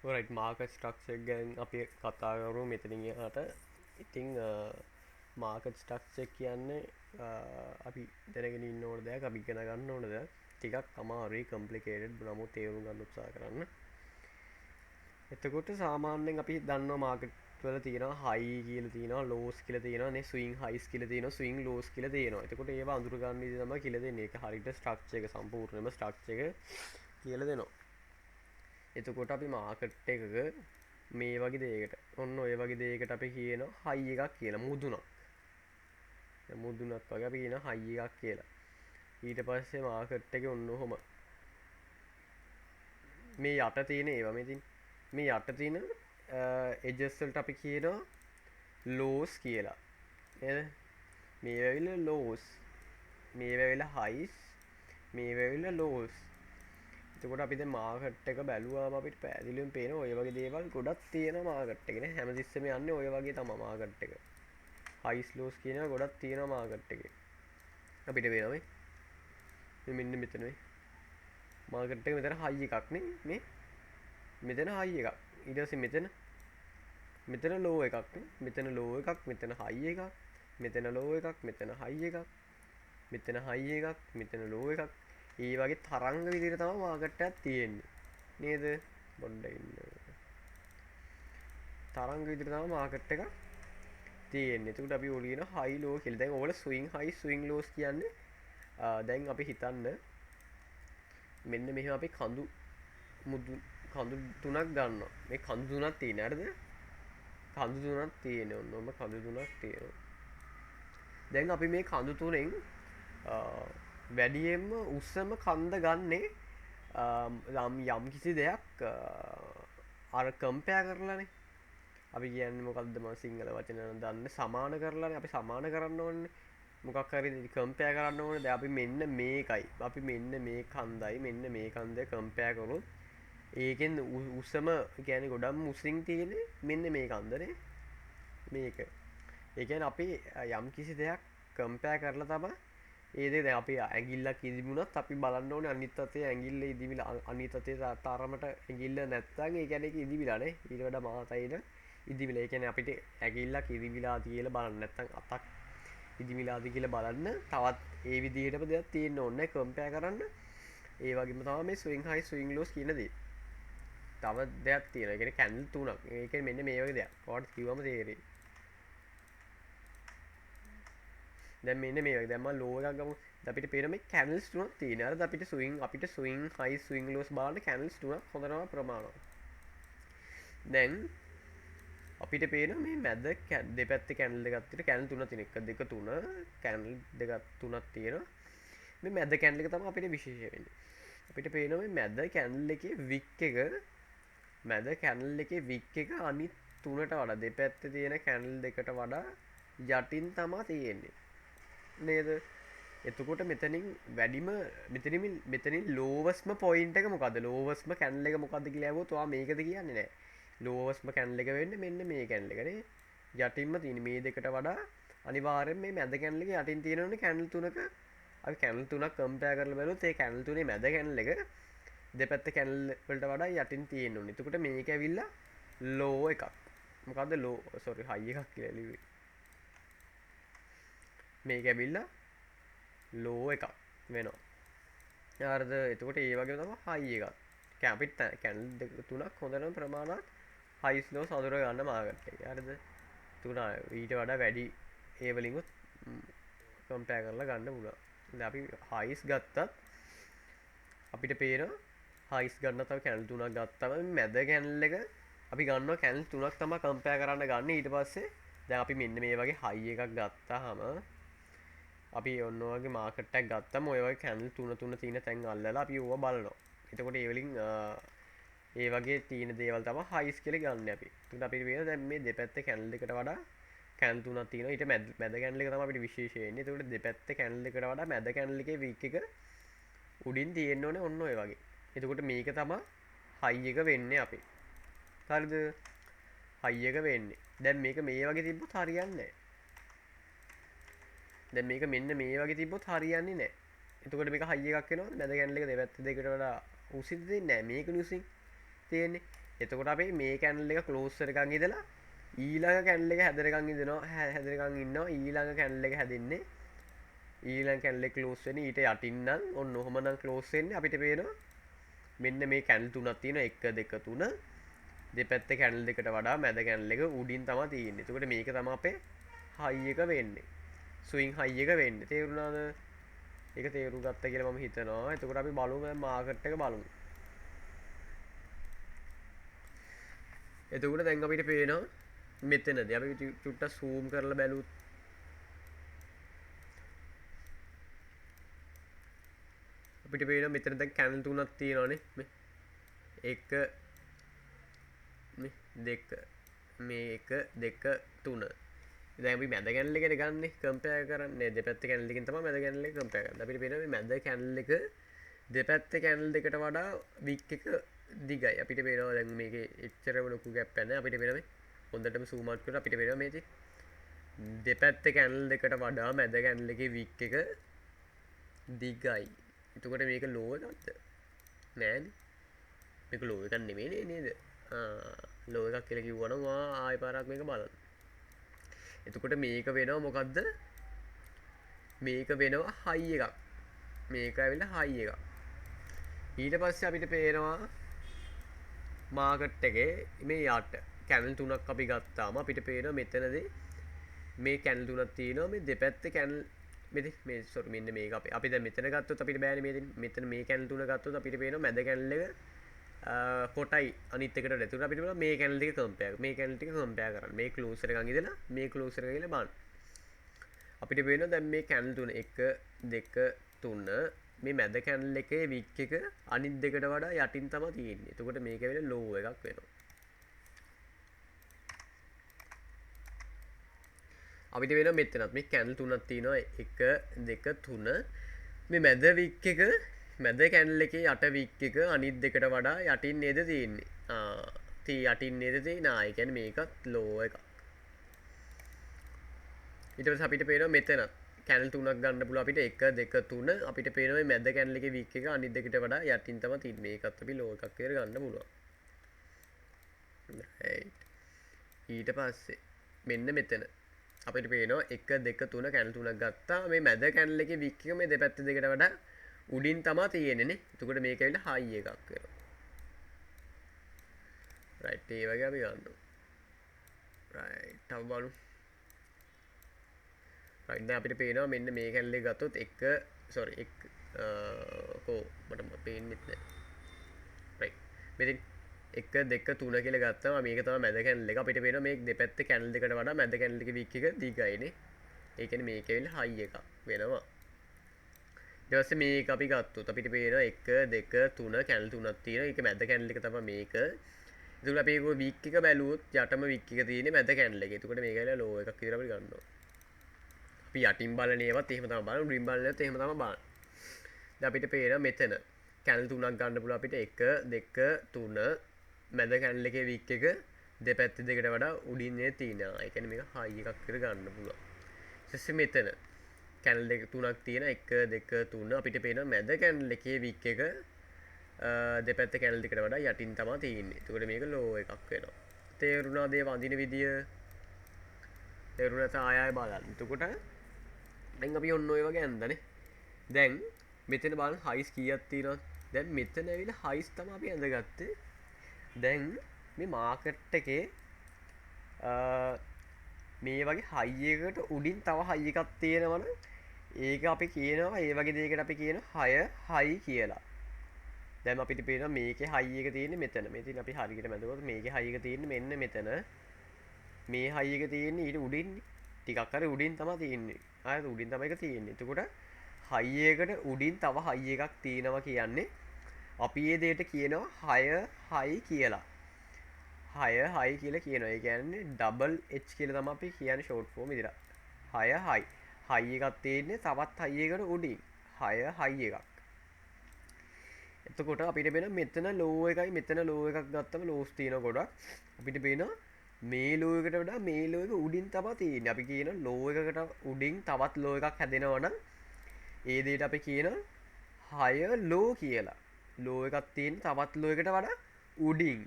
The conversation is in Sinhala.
රයිට් මාකට් ස්ට්‍රක්චර් ගැන අපි කතා කරමු මෙතනින් එහාට. ඉතින් මාකට් ස්ට්‍රක්චර් කියන්නේ අපි දැනගෙන ඉන්න ඕන දෙයක්, අපි ඉගෙන ගන්න ඕන දෙයක්. ටිකක් අමාරුයි, කොම්ප්ලිකේටඩ්, නමුත් තේරුම් ගන්න උත්සාහ කරන්න. එතකොට සාමාන්‍යයෙන් අපි දන්නවා මාකට් වල තියෙනවා හයි කියලා තියෙනවා, ලෝස් කියලා තියෙනවා, නේ ස්විං හයිස් කියලා තියෙනවා, ස්විං ලෝස් කියලා තියෙනවා. එතකොට ඒවා අඳුර ගන්න විදිහ තමයි කියලා දෙන්නේ. ඒක හරියට ස්ට්‍රක්චර් එක සම්පූර්ණයෙන්ම ස්ට්‍රක්චර් එක කියලා දෙනවා. එතකොට අපි මාකට් එකක මේ වගේ දෙයකට ඔන්න ඔය වගේ දෙයකට අපි කියනවා හයි එකක් කියලා, මුදුනක්. මුදුනක් වගේ අපි කියනවා හයි එකක් කියලා. ඊට පස්සේ මාකට් එකේ ඔන්න ඔහොම මේ යට තියෙන ඒවා මේ යට තියෙන එජස් වලට අපි කියනවා ලෝස් කියලා. නේද? මේ වෙවිලා ලෝස්, මේ වෙවිලා හයිස්, මේ වෙවිලා ලෝස්. එතකොට අපි දැන් මාකට් එක බැලුවාම අපිට පැහැදිලිවම පේන ඔය වගේ දේවල් ගොඩක් තියෙනවා මාකට් එකේ නේ. හැමතිස්සෙම යන්නේ ඔය වගේ තමයි මාකට් එක. හයිස් ලෝස් කියනවා ගොඩක් තියෙනවා මාකට් එකේ. අපිට වෙනවා මේ මෙන්න මෙතන මේ මාකට් එක මෙතන හයි එකක් නේ මේ. මෙතන හයි එකක්. ඊට පස්සේ මෙතන ලෝ එකක් නේ. මෙතන ලෝ එකක්, මෙතන හයි එකක්, මෙතන ලෝ එකක්, මෙතන හයි එකක්, මෙතන හයි එකක්, මෙතන ලෝ එකක්. ඒ වගේ තරංග විදිහට තමයි මාකට් එකක් තියෙන්නේ. නේද? පොඩ්ඩක් ඉන්න. තරංග විදිහට තමයි මාකට් එකක් තියෙන්නේ. එතකොට අපි ඕල කියන හයි ලෝ කියලා. දැන් ඕවල ස්විං හයි ස්විං ලෝස් කියන්නේ දැන් අපි හිතන්න මෙන්න මෙහෙම අපි කඳු තුනක් ගන්නවා. මේ කඳු තුනක් තියෙන හරිද? කඳු තුනක් තියෙන. ඔන්නම කඳු තුනක් තියෙනවා. දැන් අපි මේ කඳු තුනෙන් වැඩියෙන්ම උස්සම කන්ද ගන්නේ යම් කිසි දෙයක් අර කම්පෙයාර් කරලානේ. අපි කියන්නේ මොකද්ද මම සිංහල වචන දන්නේ සමාන කරලානේ. අපි සමාන කරන්න ඕනේ. මොකක් හරි කම්පෙයාර් කරන්න ඕනේ. දැන් අපි මෙන්න මේකයි. අපි මෙන්න මේ කන්දයි මෙන්න මේ කන්දේ කම්පෙයාර් කරොත් ඒකෙන් උසම කියන්නේ ගොඩක් උසින් තියෙන්නේ මෙන්න මේ කන්දනේ. මේක. ඒ කියන්නේ අපි යම් කිසි දෙයක් කම්පෙයාර් කරලා තමයි ඒ දේ දැන් අපි ඇඟිල්ලක් ඉදිමුණත් අපි බලන්න ඕනේ අනිත් අතේ ඇඟිල්ල ඉදිවිලා අනිත් අතේ තරමට ඇඟිල්ල නැත්තම් ඒ කියන්නේ ඒක ඉදිවිලානේ. ඊට වඩා මහතයින ඉදිවිලා. ඒ කියන්නේ අපිට ඇඟිල්ලක් ඉදිවිලාද කියලා බලන්න නැත්තම් අතක් ඉදිවිලාද කියලා බලන්න තවත් ඒ විදිහටම දෙයක් තියෙන්න ඕනේ කම්පෙයාර් කරන්න. ඒ වගේම තමයි මේ ස්විං හයි ස්විං ලෝස් කියන දේ. තව දෙයක් තියෙනවා. ඒ කියන්නේ කැන්ඩල් තුනක්. ඒ කියන්නේ මෙන්න මේ වගේ දෙයක්. ඔයාලට කිව්වම තේරෙයි. දැන් මෙන්න මේ වගේ දැන් මම ලෝ එකක් ගමු. අපිට පේන මේ කැන්ඩල්ස් තුනක් තියෙනවා. අර අපිට ස්විං හයි ස්විං ලෝස් බලන්න කැන්ඩල්ස් තුනක් හොඳටම ප්‍රමාණවත්. දැන් අපිට පේන මේ මැද දෙපැත්තේ කැන්ඩල් දෙකක් තියෙනවා. කැන්ඩල් තුනක් තියෙන 1 2 3 කැන්ඩල් දෙකක් තුනක් තියෙනවා. මේ මැද කැන්ඩල් එක තමයි අපිට විශේෂ වෙන්නේ. අපිට පේනවා මේ මැද කැන්ඩල් එකේ වික් එක අනිත් තුනට වඩා දෙපැත්තේ තියෙන කැන්ඩල් දෙකට වඩා යටින් තමයි තියෙන්නේ. නේද? එතකොට මෙතනින් ලෝවස්ම පොයින්ට් එක මොකද්ද? ලෝවස්ම කැන්ඩල් එක මොකද්ද කියලා ඇහුවොත් ඔයා මේකද කියන්නේ නැහැ. ලෝවස්ම කැන්ඩල් එක වෙන්නේ මෙන්න මේ කැන්ඩල් එක නේ. යටින්ම තියෙන මේ දෙකට වඩා අනිවාර්යෙන් මේ මැද කැන්ඩල් එක යටින් තියෙනවනේ කැන්ඩල් තුනක. අපි කැන්ඩල් තුනක් කම්පෙයාර් කරලා බලුවොත් ඒ කැන්ඩල් තුනේ මැද කැන්ඩල් එක දෙපැත්ත කැන්ඩල් වලට වඩා යටින් තියෙන්න ඕනේ. එතකොට මේක ඇවිල්ලා ලෝ එකක්. මොකද්ද ලෝ සෝරි හයි එකක් කියලා ලිව්වේ. මේක ඇවිල්ලා ලෝ එකක් වෙනවා. හරිද? එතකොට ඒ වගේම තමයි හයි එකක්. අපිට කැන්ඩල් දෙක තුනක් හොඳටම ප්‍රමාණවත් හයිස් ලෝස් අඳුර ගන්න මාකට් එකේ. හරිද? තුන ඊට වඩා වැඩි ඒ වලින්වත් කම්පෙයාර් කරලා ගන්න පුළුවන්. දැන් අපි හයිස් ගත්තත් අපිට පේනවා හයිස් ගන්න තව කැන්ඩල් තුනක් ගත්තම මැද කැන්ඩල් එක අපි ගන්නවා කැන්ඩල් තුනක් තමයි කම්පෙයාර් කරන්න ගන්න. ඊට පස්සේ දැන් අපි මෙන්න මේ වගේ හයි එකක් ගත්තාම අපි ඔන්න ඔයගේ මාකට් එකක් ගත්තම ඔය වගේ කැන්ඩල් තුන තියෙන තැන් අල්ලලා අපි ඕවා බලනවා. එතකොට ඒ වලින් ඒ වගේ තියෙන දේවල් තමයි හයිස් කියලා ගන්න අපි. එතකොට අපිට වෙන දැන් මේ දෙපැත්තේ කැන්ඩල් දෙකට වඩා කැන්ඩල් තුනක් තියෙනවා. ඊට මැද කැන්ඩල් එක තමයි අපිට විශේෂ වෙන්නේ. එතකොට දෙපැත්තේ කැන්ඩල් දෙකට වඩා මැද කැන්ඩල් එකේ වීක් එක උඩින් තියෙන්න ඕනේ ඔන්න ඔය වගේ. එතකොට මේක තමයි හයි එක වෙන්නේ අපි. හරිද? හයි එක වෙන්නේ. දැන් මේක මේ වගේ තිබ්බොත් හරියන්නේ නැහැ. දැන් මේක මෙන්න මේ වගේ තිබ්බොත් හරියන්නේ නැහැ. එතකොට මේක හයි එකක් වෙනවා. මැද කැන්ඩල් එක දෙපැත්ත දෙකට වඩා උසින් දෙන්නේ නැහැ. මේක උසින් තියෙන්නේ. එතකොට අපි මේ කැනල් එක ක්ලෝස් කරගන් ඉඳලා ඊළඟ කැනල් එක හැදෙනකන් හැදෙනකන් ඉන්නවා. ඊළඟ කැනල් එක හැදෙන්නේ ඊළඟ කැනල් එක ක්ලෝස් වෙන්නේ ඊට යටින් නම් ඔන්න ඔහමනම් ක්ලෝස් වෙන්නේ. අපිට පේනවා මෙන්න මේ කැනල් තුනක් තියෙනවා. 1 2 3 දෙපැත්තේ කැනල් දෙකට වඩා මැද කැනල් එක උඩින් තමයි තියෙන්නේ. එතකොට මේක තමයි අපේ හයි එක වෙන්නේ. ස්විං හයි එක වෙන්නේ. තේරුණාද? ඒක තේරුම් ගත්තා කියලා මම හිතනවා. එතකොට අපි බලමු දැන් මාකට් එක බලමු. එතකොට දැන් අපිට පේනවා මෙතනදී අපි චුට්ටක් zoom කරලා බැලුවොත් අපිට පේනවා මෙතන දැන් කැනල් තුනක් තියෙනවානේ. මේ 1 මේ 2 මේ 1 2 3. දැන් අපි මැද කැනල් එකනේ ගන්නෙ කම්පෙයාර් කරන්නේ. දෙපැත්තේ කැනල් එකකින් තමයි මැද කැනල් එක කම්පෙයාර් කරන්නේ. අපිට පේනවා මේ මැද කැනල් එක දෙපැත්තේ කැනල් දෙකට වඩා වික් එක දිගයි. අපිට පේනවා දැන් මේකේ එච්චරම ලොකු ගැප් එකක් නැහැ. අපිට පේනවා මේ හොඳටම zoom out කරලා අපිට පේනවා මේ දෙපැත්තේ කැනල් දෙකට වඩා මැද කැනල් එකේ වික් එක දිගයි. එතකොට මේක ලෝ එකක්ද? නෑනේ. මේක ලෝ එකක් නෙමෙයි නේද? ලෝ එකක් කියලා කිව්වනම් ආයෙ පාරක් මේක බලන්න. එතකොට මේක වෙනවා මොකද්ද? මේක වෙනවා හයි එකක්. මේක ඇවිල්ලා හයි එකක්. ඊට පස්සේ අපිට පේනවා මාකට් එකේ මේ යට කැනල් තුනක් අපි ගත්තාම අපිට පේනවා මෙතනදී මේ කැනල් තුනක් තියෙනවා. මේ දෙපැත්තේ කැනල් මේ සොරි මෙන්න මේක අපි දැන් මෙතන ගත්තොත් අපිට බෑනේ මෙතන මේ කැනල් තුන ගත්තොත් අපිට පේනවා මැද කැනල් එක කොටයි අනිත් එකට නැතුව අපිට බලන්න මේ කැනල් ටික කම්පෙයාර් මේ කැනල් ටික කම්පෙයාර් කරන්න මේ ක්ලෝසර් එකන් ඉඳලා මේ ක්ලෝසර් එක ගිහලා බලන්න අපිට පේනවා දැන් මේ කැනල් තුන 1 2 3 මේ මැද කැනල් එකේ වික් එක අනිත් දෙකට වඩා යටින් තමයි තියෙන්නේ. එතකොට මේක වෙන ලෝ එකක් වෙනවා. අපිට වෙනවා මෙතනත් මේ කැනල් තුනක් තියෙනවා 1 2 3 මේ මැද වික් එක මැද කැනල් එකේ යට වික් එක අනිත් දෙකට වඩා යටින් නේද තියෙන්නේ. යටින් නේද තියෙන්නේ. ඒ කියන්නේ මේකත් ලෝ එකක්. ඊට පස්සේ අපිට පේනවා මෙතන කැනල් තුනක් ගන්න පුළුවන් අපිට 1 2 3 අපිට පේනවා මේ මැද කැනල් එකේ වික් එක අනිත් දෙකට වඩා යටින් තමයි තියෙන්නේ. මේකත් අපි ලෝ එකක් කියලා ගන්න පුළුවන්. right. ඊට පස්සේ මෙන්න මෙතන අපිට පේනවා 1 2 3 කැනල් තුනක් ගත්තා. මේ මැද කැනල් එකේ වික් එක මේ දෙපැත්ත දෙකට වඩා උඩින් තමයි තියෙන්නේ නේ. එතකොට මේක ඇවිල්ලා හයි එකක් වෙනවා. right. ඒ වගේ අපි ගන්නවා. right. තව බලමු. right. දැන් අපිට පේනවා මෙන්න මේ කැනල් එක ගත්තොත් 1 sorry 1 මට පේන්නේ නැහැ. right. මෙතන 1 2 3 කියලා ගත්තාම මේක තමයි මැද කැනල් එක. අපිට පේනවා මේ දෙපැත්තේ කැනල් දෙකට වඩා මැද කැනල් එකේ වික් එක දිගයිනේ. ඒ කියන්නේ මේක ඇවිල්ලා හයි එකක් වෙනවා. ඊට පස්සේ මේක අපි ගත්තොත් අපිට පේනවා 1 2 3 කැනල් තුනක් තියෙනවා. ඒක මැද කැනල් එක තමයි මේක. එතකොට අපි ඒක වික් එක බැලුවොත් යටම වික් එක තියෙන්නේ මැද කැනල් එකේ. එතකොට මේක ඇවිල්ලා ලෝ එකක් විතර අපිට ගන්නවා. අපි යටින් බලන ඒවත් එහෙම තමයි බලන්නේ. උඩින් බලන ඒවත් එහෙම තමයි බලන්නේ. දැන් අපිට පේනවා මෙතන කැනල් තුනක් ගන්න පුළුවන් අපිට 1 2 3 මැද කැනල් එකේ වික් එක දෙපැත්ත දෙකට වඩා උඩින් නේ තියෙනවා. ඒ කියන්නේ මේක හයි එකක් විතර ගන්න පුළුවන්. ඊට පස්සේ මෙතන කැනල් දෙක තුනක් තියෙන 1 2 3 අපිට පේනවා මැද කැනල් එකේ වික් එක දෙපැත්ත කැනල් දෙකට වඩා යටින් තමයි තියෙන්නේ. ඒකට මේක ලෝ එකක් වෙනවා. තේරුණාද ඒ වඳින විදිය? තේරුණාට ආයෙ බලන්න. එතකොට දැන් අපි ඔන්න ඔය වගේ ඇඳනේ. දැන් මෙතන බලන්න හයිස් කීයක් තියෙනවද? දැන් මෙතන ඇවිල්ලා හයිස් තමයි අපි ඇඳගත්තේ. දැන් මේ මාකට් එකේ මේ වගේ හයි එකකට උඩින් තව හයි එකක් තියෙනවනම් ඒක අපි කියනවා ඒ වගේ දෙයකට අපි කියනවා 6 හයි කියලා. දැන් අපිට පේනවා මේකේ හයි එක තියෙන්නේ මෙතන. මෙතන අපි හරියට මැදුවොත් මේකේ හයි එක තියෙන්නේ මෙන්න මෙතන. මේ හයි එක තියෙන්නේ ඊට උඩින් ටිකක් හරි උඩින් තමයි තියෙන්නේ. ආයෙත් උඩින් තමයි ඒක තියෙන්නේ. එතකොට හයි එකට උඩින් තව හයි එකක් තියෙනවා කියන්නේ අපි මේ දෙයට කියනවා 6 හයි කියලා. 6 හයි කියලා කියනවා. ඒ කියන්නේ ඩබල් H කියලා තමයි අපි කියන්නේ ෂෝට් ෆෝම් විදිහට. 6 හයි. හයි එකක් තියෙන්නේ තවත් හයි එකකට උඩින්. 6 හයි එකක්. එතකොට අපිට වෙන මෙතන ලෝ එකයි මෙතන ලෝ එකක් ගත්තම ලෝස් තියෙන ගොඩක්. අපිට පේනවා මේ ලෝ එකට වඩා මේ ලෝ එක උඩින් තමයි තියෙන්නේ. අපි කියන ලෝ එකකට උඩින් තවත් ලෝ එකක් හැදෙනවා නම් ඒ දෙයට අපි කියනවා 6 ලෝ කියලා. ලෝ එකක් තියෙන තවත් ලෝ එකට වඩා උඩින්